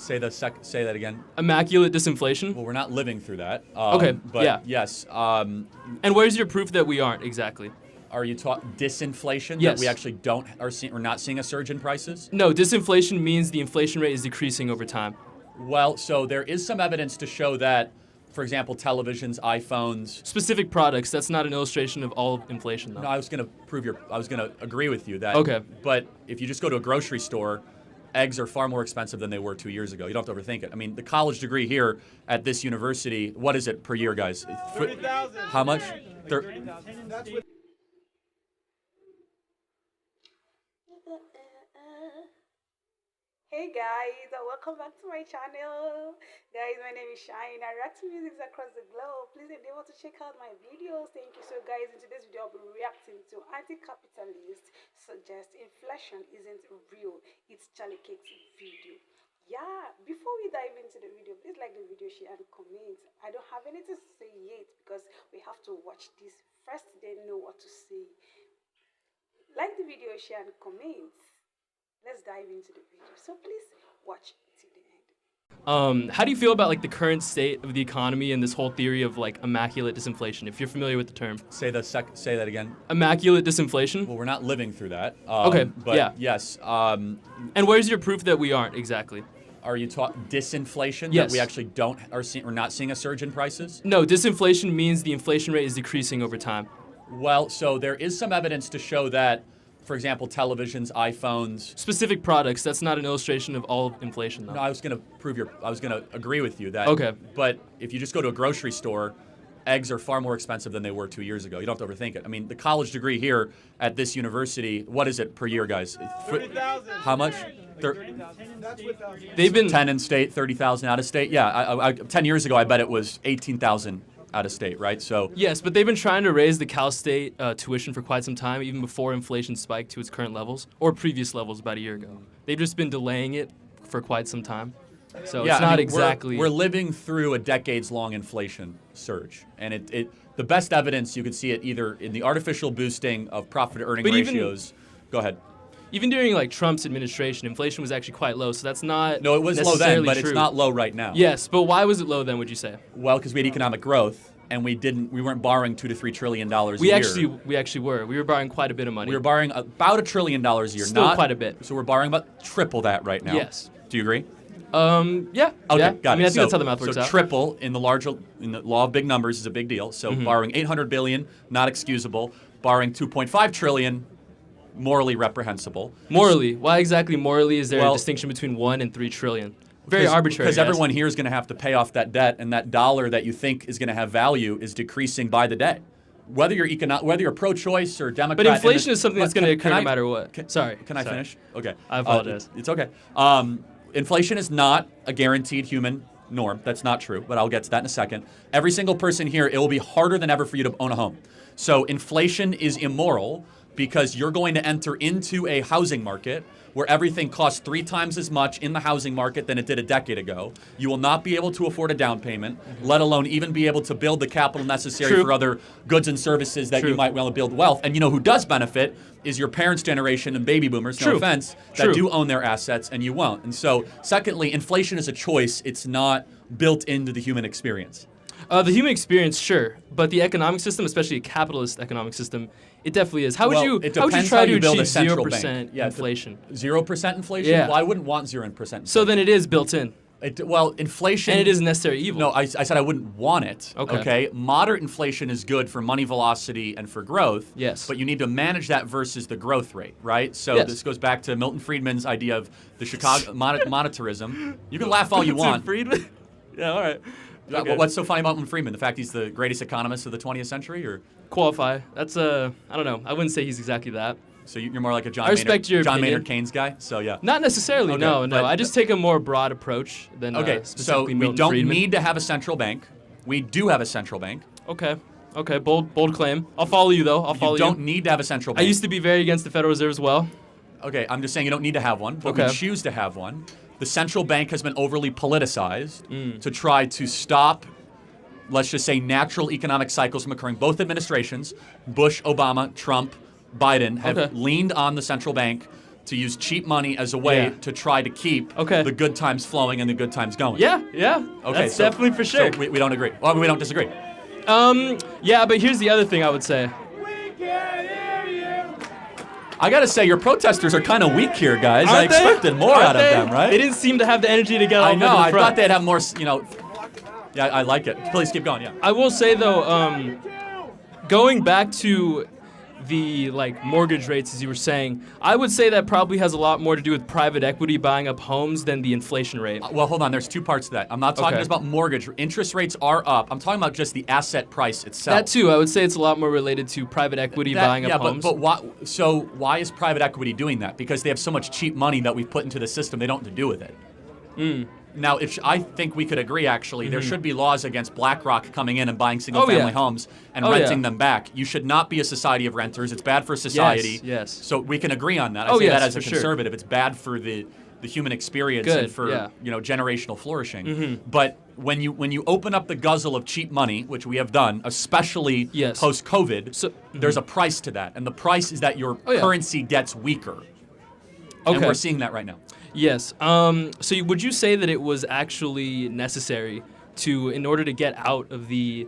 Say that again. Immaculate disinflation? Well, we're not living through that. Okay, but yeah. Yes. And where's your proof that we aren't exactly? Are you talking disinflation? Yes. That we actually we're not seeing a surge in prices? No, disinflation means the inflation rate is decreasing over time. Well, so there is some evidence to show that, for example, televisions, iPhones. Specific products, that's not an illustration of all inflation, though. No, I was going to agree with you that. Okay. But if you just go to a grocery store, eggs are far more expensive than they were 2 years ago. You don't have to overthink it. I mean, the college degree here at this university, what is it per year, guys? 30,000. How much? 30,000. That's what. Hey guys, welcome back to my channel. Guys, my name is Shine. I react to music across the globe. Please endeavor to check out my videos. Thank you. So guys, in today's video I'll be reacting to anti-capitalist suggest inflation isn't real. It's Charlie Cake's video. Yeah, before we dive into the video, please like the video, share and comment. I don't have anything to say yet because we have to watch this first, then know what to say. Like the video, share and comment. Let's dive into the video. So please watch till the end. How do you feel about like the current state of the economy and this whole theory of like immaculate disinflation? If you're familiar with the term. Say that again. Immaculate disinflation? Well, we're not living through that. Okay. But yeah. Yes. And where's your proof that we aren't exactly? Are you talking disinflation? Yes. That we actually we're not seeing a surge in prices? No, disinflation means the inflation rate is decreasing over time. Well, so there is some evidence to show that, for example, televisions, iPhones. Specific products, that's not an illustration of all inflation, though. No, I was going to agree with you that. Okay. But if you just go to a grocery store, eggs are far more expensive than they were 2 years ago. You don't have to overthink it. I mean, the college degree here at this university, what is it per year, guys? 30,000. How much? That's what. They've been 10 in state, 30,000 out of state. Yeah, 10 years ago, I bet it was 18,000 out of state, right? So yes, but they've been trying to raise the Cal State tuition for quite some time, even before inflation spiked to its current levels or previous levels about a year ago. They've just been delaying it for quite some time. So yeah, it's not I mean, exactly. We're living through a decades-long inflation surge, and the best evidence you could see it either in the artificial boosting of profit-earning ratios. Go ahead. Even during like Trump's administration, inflation was actually quite low, so that's not. No, it was low then, but true. It's not low right now. Yes, but why was it low then? Would you say? Well, because we had economic growth, and we weren't borrowing $2 to $3 trillion a year. We actually were. We were borrowing quite a bit of money. We were borrowing about $1 trillion a year. Still quite a bit. So we're borrowing about triple that right now. Yes. Do you agree? Yeah. Okay, yeah. got it. I mean, I think that's how the math works so out. Triple in the law of big numbers is a big deal. So borrowing $800 billion, not excusable. Borrowing $2.5 trillion, morally reprehensible. Morally? Why exactly morally is there a distinction between 1 and 3 trillion? Very arbitrary. Because everyone here is going to have to pay off that debt, and that dollar that you think is going to have value is decreasing by the day. Whether you're pro-choice or Democrat. But inflation is something that's going to occur no matter what. Sorry. Can I finish? Okay. I apologize. It's okay. Inflation is not a guaranteed human norm. That's not true, but I'll get to that in a second. Every single person here, it will be harder than ever for you to own a home. So inflation is immoral because you're going to enter into a housing market where everything costs 3 times as much in the housing market than it did a decade ago. You will not be able to afford a down payment, let alone even be able to build the capital necessary for other goods and services that you might want to build wealth. And you know who does benefit is your parents' generation and baby boomers, no offense, that do own their assets and you won't. And so, secondly, inflation is a choice. It's not built into the human experience. The human experience, sure, but the economic system, especially a capitalist economic system, it definitely is. How would you try to achieve 0% inflation? 0% inflation? Yeah. Well, I wouldn't want 0% inflation. So then it is built in. Inflation... And it is necessary evil. No, I said I wouldn't want it. Okay. Moderate inflation is good for money velocity and for growth. Yes. But you need to manage that versus the growth rate, right? So this goes back to Milton Friedman's idea of the Chicago monetarism. You can laugh all you want. Friedman? Yeah, all right. Okay. What's so funny about Milton Friedman? The fact he's the greatest economist of the 20th century, or qualify? That's I don't know. I wouldn't say he's exactly that. So you're more like a John Maynard Keynes guy. So yeah. Not necessarily. No. I just take a more broad approach than specifically Milton don't Friedman. need to have a central bank. We do have a central bank. Okay. Bold claim. I'll follow you though. You don't need to have a central bank. I used to be very against the Federal Reserve as well. Okay, I'm just saying you don't need to have one, but we choose to have one. The central bank has been overly politicized to try to stop, let's just say, natural economic cycles from occurring. Both administrations, Bush, Obama, Trump, Biden, have leaned on the central bank to use cheap money as a way Yeah. to try to keep Okay. the good times flowing and the good times going. Yeah. Okay, That's definitely for sure. So we don't agree. Well, we don't disagree. Yeah, but here's the other thing I would say. I gotta say, your protesters are kind of weak here, guys. I Aren't they? expected more Aren't out of they? them, right? They didn't seem to have the energy to get all I the way know. to the I front. thought they'd have more. Yeah, I like it. Please keep going. Yeah. I will say though, going back to the mortgage rates, as you were saying, I would say that probably has a lot more to do with private equity buying up homes than the inflation rate. Well, hold on. There's two parts to that. I'm not talking Okay. just about mortgage. Interest rates are up. I'm talking about just the asset price itself. That too, I would say it's a lot more related to private equity buying up homes. But why is private equity doing that? Because they have so much cheap money that we've put into the system, they don't know what to do with it. Now, I think we could agree, actually, there should be laws against BlackRock coming in and buying single-family homes and renting them back. You should not be a society of renters. It's bad for society. Yes. So we can agree on that. I say yes, that as a for conservative. Sure. It's bad for the human experience Good, and for yeah. generational flourishing. But when you open up the guzzle of cheap money, which we have done, especially post-COVID, there's a price to that. And the price is that your currency gets weaker. Okay. And we're seeing that right now. Yes. So would you say that it was actually necessary in order to get out of the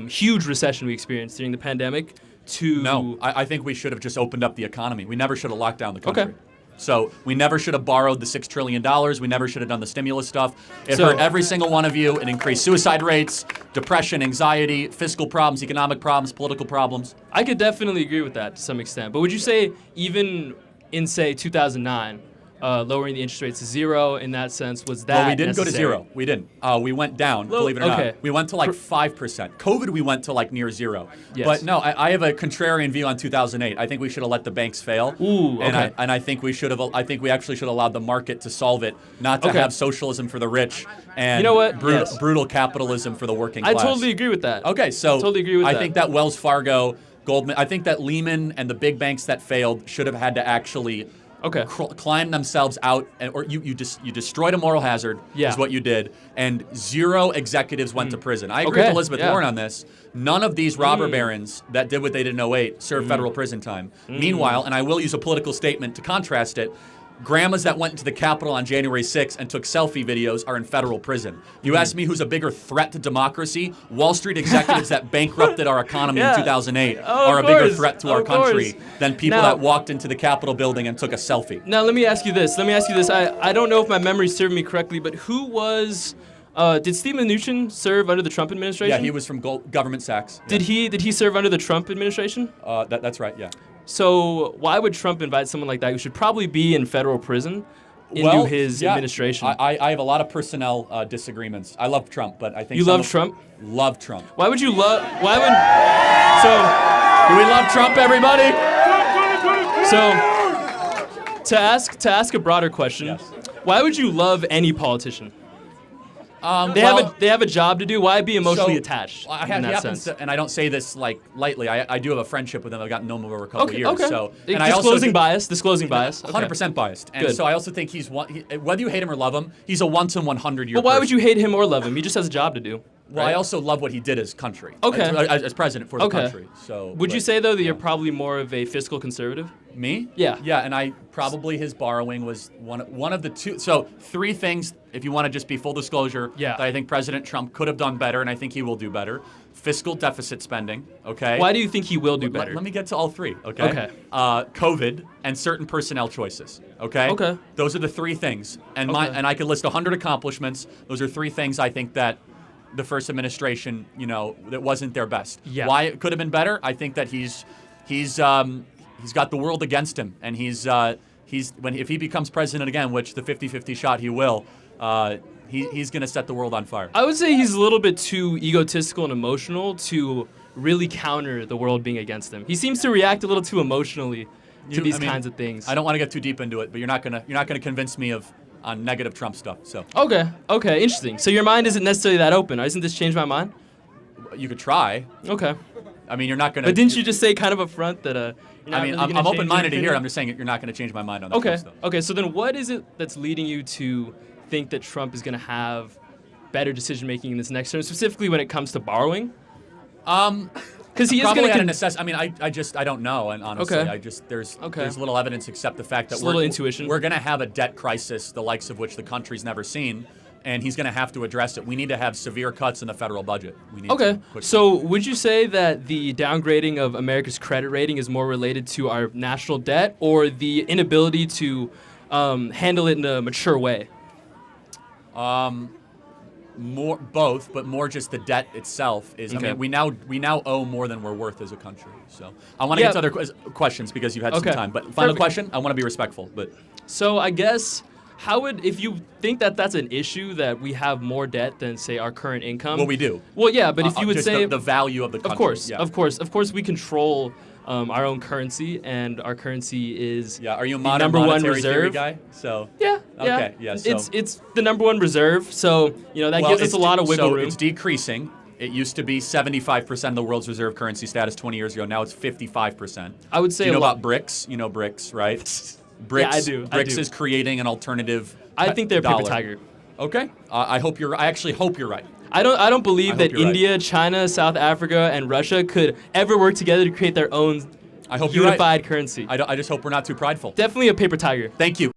huge recession we experienced during the pandemic, to... No, I think we should have just opened up the economy. We never should have locked down the country. Okay. So we never should have borrowed the $6 trillion. We never should have done the stimulus stuff. It hurt every single one of you. It increased suicide rates, depression, anxiety, fiscal problems, economic problems, political problems. I could definitely agree with that to some extent. But would you say even in, say, 2009, lowering the interest rates to zero in that sense, was that Well, we didn't necessary? go to zero. We didn't. We went down, believe it or not. We went to 5%. COVID, we went to near zero. Yes. But no, I have a contrarian view on 2008. I think we should have let the banks fail. Ooh, okay. And I think we should have. I think we actually should have allowed the market to solve it, not to have socialism for the rich and you know what? brutal capitalism for the working class. I totally agree with that. Okay, so totally agree with I that. think that Wells Fargo, Goldman, I think that Lehman and the big banks that failed should have had to actually climb themselves out, or you destroyed a moral hazard, is what you did, and zero executives went to prison. I agree with Elizabeth Warren on this. None of these robber barons that did what they did in 08 served federal prison time. Meanwhile, and I will use a political statement to contrast it, grandmas that went into the Capitol on January 6th and took selfie videos are in federal prison. You ask me who's a bigger threat to democracy? Wall Street executives that bankrupted our economy in 2008 are a bigger threat to our country than people that walked into the Capitol building and took a selfie. Now, let me ask you this. I don't know if my memory served me correctly, but who was... did Steve Mnuchin serve under the Trump administration? Yeah, he was from Government Sachs. Did he serve under the Trump administration? That's right, yeah. So why would Trump invite someone like that who should probably be in federal prison into his administration? I have a lot of personnel disagreements. I love Trump, but I think you love Trump. Love Trump. Why would you love? Why would? So do we love Trump, everybody? So to ask a broader question, why would you love any politician? They have a job to do. Why be emotionally attached? In that sense? And I don't say this lightly. I do have a friendship with him. I've gotten to know him over a couple of years. Okay. So and disclosing bias. 100% biased. And so I also think whether you hate him or love him, he's a once in 100 year. But why would you hate him or love him? He just has a job to do. Well, I also love what he did as country. As president for the country. So would you say though that you're probably more of a fiscal conservative? Me? Yeah. Yeah, and I probably his borrowing was one of the two. So three things, if you want to just be full disclosure, that I think President Trump could have done better, and I think he will do better. Fiscal deficit spending. Okay. Why do you think he will do better? Let me get to all three. Okay. COVID and certain personnel choices. Okay. Okay. Those are the three things, and I could list 100 accomplishments. Those are three things I think that the first administration, that wasn't their best. Yeah. Why it could have been better? I think that he's got the world against him, and if he becomes president again, which the 50-50 shot he will, he's going to set the world on fire. I would say he's a little bit too egotistical and emotional to really counter the world being against him. He seems to react a little too emotionally to these kinds of things. I don't want to get too deep into it, but you're not gonna convince me on negative Trump stuff. So okay, interesting. So your mind isn't necessarily that open. Doesn't this change my mind? You could try. Okay. I mean, you're not gonna. But didn't you just say kind of up front that I'm open-minded to hear it. I'm just saying you're not going to change my mind on that stuff. Okay, so then what is it that's leading you to think that Trump is going to have better decision-making in this next term, specifically when it comes to borrowing? Because Because he is Probably going at to. an assess. I mean, I don't know, and honestly, Okay. there's Okay. little evidence except the fact that Just a little intuition. we're going to have a debt crisis, the likes of which the country's never seen, and he's going to have to address it. We need to have severe cuts in the federal budget. We need Okay. to push So would you say that the downgrading of America's credit rating is more related to our national debt or the inability to handle it in a mature way? more both, but more just the debt itself is. Okay. I mean, we now owe more than we're worth as a country. So I want to get to other questions because you had Okay. some time. But final Perfect. question. I want to be respectful, but. So I guess if you think that that's an issue that we have more debt than say our current income? Well, we do. Well, yeah, but if you would just say the value of the country. of course, we control our own currency, and our currency is Yeah. Are you a the modern number one monetary theory reserve guy? So. Yeah. Okay, yeah, so- It's the number one reserve, so that gives us a lot of wiggle room. It's decreasing. It used to be 75% of the world's reserve currency status 20 years ago. Now it's 55%. I would say Do you know a lot. about BRICS? You know BRICS, right? BRICS. Yeah, I do. BRICS is creating an alternative. I think they're a paper dollar. tiger. Okay. I actually hope you're right. I don't believe I that hope you're right. India, China, South Africa, and Russia could ever work together to create their own I hope you're right. unified currency. I just hope we're not too prideful. Definitely a paper tiger. Thank you.